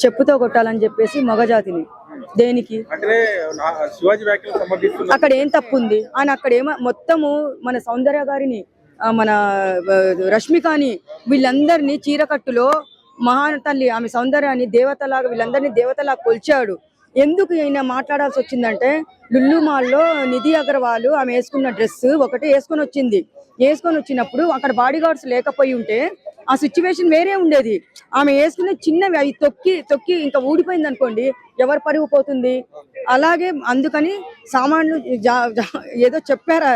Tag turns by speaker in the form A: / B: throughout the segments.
A: చెప్పుతో కొట్టాలని చెప్పేసి మగజాతిని దేనికి అక్కడ ఏం తప్పు ఉంది అని అక్కడ ఏమో మొత్తము మన సౌందర్య గారిని మన రష్మికని వీళ్ళందరినీ చీరకట్టులో మహాతల్లి ఆమె సౌందర్యాన్ని దేవతలాగా వీళ్ళందరినీ దేవతలాగా కొల్చాడు. ఎందుకు ఈయన మాట్లాడాల్సి వచ్చిందంటే లుల్లు మాల్లో నిధి అగర్వాల్ ఆమె వేసుకున్న డ్రెస్ ఒకటి వేసుకొని వచ్చినప్పుడు అక్కడ బాడీ గార్డ్స్ లేకపోయి ఉంటే ఆ సిచ్యువేషన్ వేరే ఉండేది. ఆమె వేసుకున్న చిన్నవి అవి తొక్కి ఇంకా ఊడిపోయింది అనుకోండి, ఎవరు పరుగు పోతుంది. అలాగే అందుకని సామాన్లు ఏదో చెప్పారా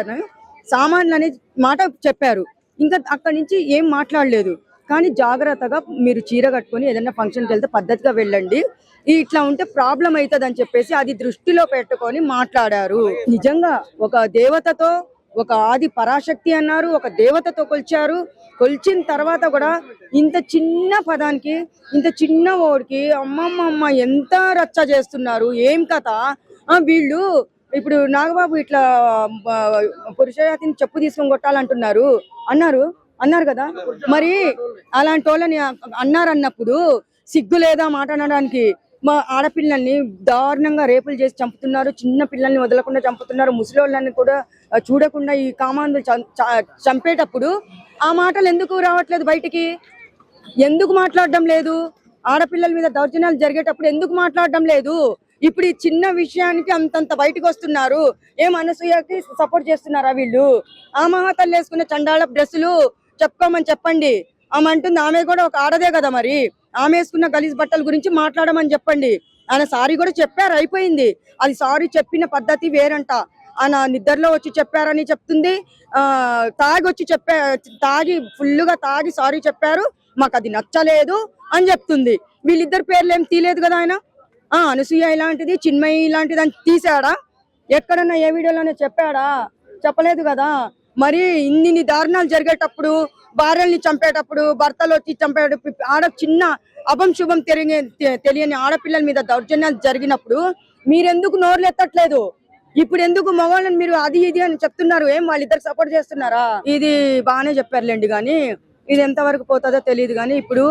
A: సామాన్లు అనే మాట చెప్పారు. ఇంకా అక్కడి నుంచి ఏం మాట్లాడలేదు. కానీ జాగ్రత్తగా మీరు చీర కట్టుకొని ఏదైనా ఫంక్షన్కి వెళ్తే పద్ధతిగా వెళ్ళండి, ఇట్లా ఉంటే ప్రాబ్లం అవుతుంది అని చెప్పేసి అది దృష్టిలో పెట్టుకొని మాట్లాడారు. నిజంగా ఒక దేవతతో, ఒక ఆది పరాశక్తి అన్నారు, ఒక దేవతతో కొల్చిన తర్వాత కూడా ఇంత చిన్న పదానికి ఇంత చిన్న ఓడికి అమ్మమ్మ ఎంత రచ్చ చేస్తున్నారు. ఏం కథ వీళ్ళు. ఇప్పుడు నాగబాబు ఇట్లా పురుషజాతిని చెప్పు తీసుకొని కొట్టాలంటున్నారు అన్నారు కదా. మరి అలాంటి వాళ్ళని అన్నప్పుడు సిగ్గు లేదా మాట్లాడడానికి? మా ఆడపిల్లల్ని దారుణంగా రేపులు చేసి చంపుతున్నారు, చిన్న పిల్లల్ని వదలకుండా చంపుతున్నారు, ముసలి కూడా చూడకుండా ఈ కామాంధులు చంపేటప్పుడు ఆ మాటలు ఎందుకు రావట్లేదు బయటికి? ఎందుకు మాట్లాడడం లేదు? ఆడపిల్లల మీద దౌర్జన్యాలు జరిగేటప్పుడు ఎందుకు మాట్లాడడం లేదు? ఇప్పుడు ఈ చిన్న విషయానికి అంతంత బయటకు వస్తున్నారు. ఏం అనసూయకి సపోర్ట్ చేస్తున్నారా వీళ్ళు? ఆ మహాతల్లి వేసుకున్న చండాల డ్రెస్సులు చెప్పుకోమని చెప్పండి. ఆమె అంటుంది ఆమె కూడా ఒక ఆడదే కదా, మరి ఆమె వేసుకున్న గలీజ్ బట్టల గురించి మాట్లాడమని చెప్పండి. ఆయన సారీ కూడా చెప్పారు, అయిపోయింది. అది సారీ చెప్పిన పద్ధతి వేరంట. ఆయన నిద్రలో వచ్చి చెప్పారని చెప్తుంది, తాగి ఫుల్గా తాగి సారీ చెప్పారు, మాకు అది నచ్చలేదు అని చెప్తుంది. వీళ్ళిద్దరు పేర్లు ఏం తీయలేదు కదా ఆయన. అనసూయ ఇలాంటిది, చిన్మయి ఇలాంటిది అని తీసాడా? ఎక్కడన్నా ఏ వీడియోలోనే చెప్పాడా? చెప్పలేదు కదా. మరి ఇన్ని దారుణాలు జరిగేటప్పుడు, భార్యల్ని చంపేటప్పుడు, భర్తలు వచ్చి చంపేటప్పుడు, చిన్న అభంశుభం తెలియని ఆడపిల్లల మీద దౌర్జన్యాలు జరిగినప్పుడు మీరెందుకు నోర్లు ఎత్తట్లేదు? ఇప్పుడు ఎందుకు మగవాళ్ళని మీరు అది ఇది అని చెప్తున్నారు? ఏం వాళ్ళిద్దరు సపోర్ట్ చేస్తున్నారా? ఇది బాగానే చెప్పారులేండి, కానీ ఇది ఎంతవరకు పోతుందో తెలియదు. కానీ ఇప్పుడు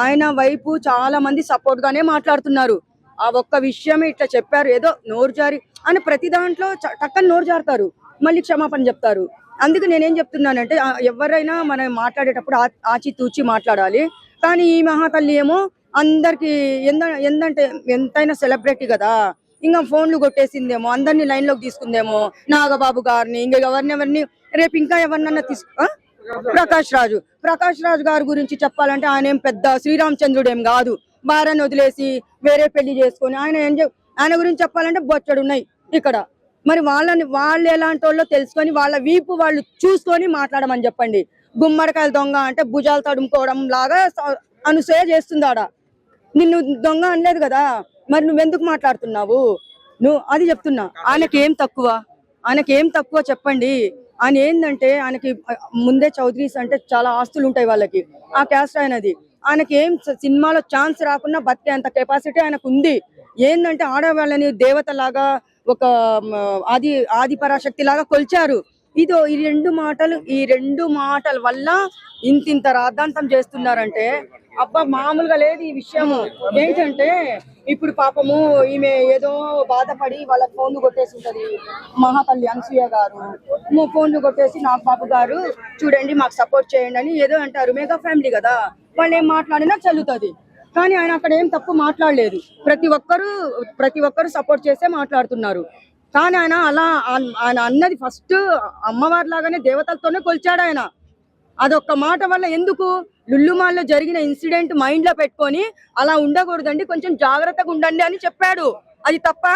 A: ఆయన వైపు చాలా మంది సపోర్ట్ గానే మాట్లాడుతున్నారు. ఆ ఒక్క విషయమే ఇట్లా చెప్పారు, ఏదో నోరు జారి అని ప్రతి దాంట్లో టక్కని నోరు జారుతారు, మళ్ళీ క్షమాపణ చెప్తారు. అందుకు నేనేం చెప్తున్నానంటే ఎవరైనా మనం మాట్లాడేటప్పుడు ఆచితూచి మాట్లాడాలి. కానీ ఈ మహాతల్లి ఏమో అందరికి ఎంతంటే ఎంతైనా సెలబ్రిటీ కదా, ఇంకా ఫోన్లు కొట్టేసిందేమో, అందరినీ లైన్ లోకి తీసుకుందేమో, నాగబాబు గారిని, ఇంకా ఎవరిని రేపు ఇంకా ఎవరినన్నా ప్రకాష్ రాజు గారి గురించి చెప్పాలంటే ఆయన ఏం పెద్ద శ్రీరామచంద్రుడు ఏం కాదు. భార్యను వదిలేసి వేరే పెళ్లి చేసుకొని ఆయన గురించి చెప్పాలంటే బొచ్చడు ఉన్నాయి ఇక్కడ. మరి వాళ్ళు ఎలాంటి వాళ్ళో తెలుసుకొని వాళ్ళ వీపు వాళ్ళు చూసుకొని మాట్లాడమని చెప్పండి. గుమ్మడికాయలు దొంగ అంటే భుజాలు తడుముకోవడం లాగా అనసూయ చేస్తుందాడా? నిన్ను దొంగ అనలేదు కదా, మరి నువ్వెందుకు మాట్లాడుతున్నావు? అది చెప్తున్నా. ఆయనకేం తక్కువ చెప్పండి. ఆయన ఏంటంటే ఆయనకి ముందే చౌదరీస్ అంటే చాలా ఆస్తులు ఉంటాయి వాళ్ళకి, ఆ క్యాస్ట్ ఆయనది. ఆయనకి ఏం సినిమాలో ఛాన్స్ రాకుండా బతికే అంత కెపాసిటీ ఆయనకు ఉంది. ఏంటంటే ఆడవాళ్ళని దేవతలాగా, ఒక ఆది పరాశక్తి లాగా కొల్చారు. ఈ రెండు మాటల వల్ల ఇంత రాద్ధాంతం చేస్తున్నారంటే అబ్బా మామూలుగా లేదు ఈ విషయము. ఏంటంటే ఇప్పుడు పాపము ఈమె ఏదో బాధపడి వాళ్ళ ఫోన్లు కొట్టేసి ఉంటది, మహాతల్లి అనసూయ గారు ఫోన్లు కొట్టేసి నాగబాబు గారు చూడండి మాకు సపోర్ట్ చేయండి అని ఏదో అంటారు. మెగా ఫ్యామిలీ కదా, వాళ్ళు ఏం మాట్లాడినా చల్లుతుంది. కానీ ఆయన అక్కడ ఏం తప్పు మాట్లాడలేదు. ప్రతి ఒక్కరు సపోర్ట్ చేసే మాట్లాడుతున్నారు. కానీ ఆయన అన్నది ఫస్ట్ అమ్మవారి లాగానే దేవతలతోనే కొల్చాడు ఆయన. అదొక్క మాట వల్ల ఎందుకు లుల్లుమాల్లో జరిగిన ఇన్సిడెంట్ మైండ్ లో పెట్టుకొని అలా ఉండకూడదండి, కొంచెం జాగ్రత్తగా ఉండండి అని చెప్పాడు. అది తప్ప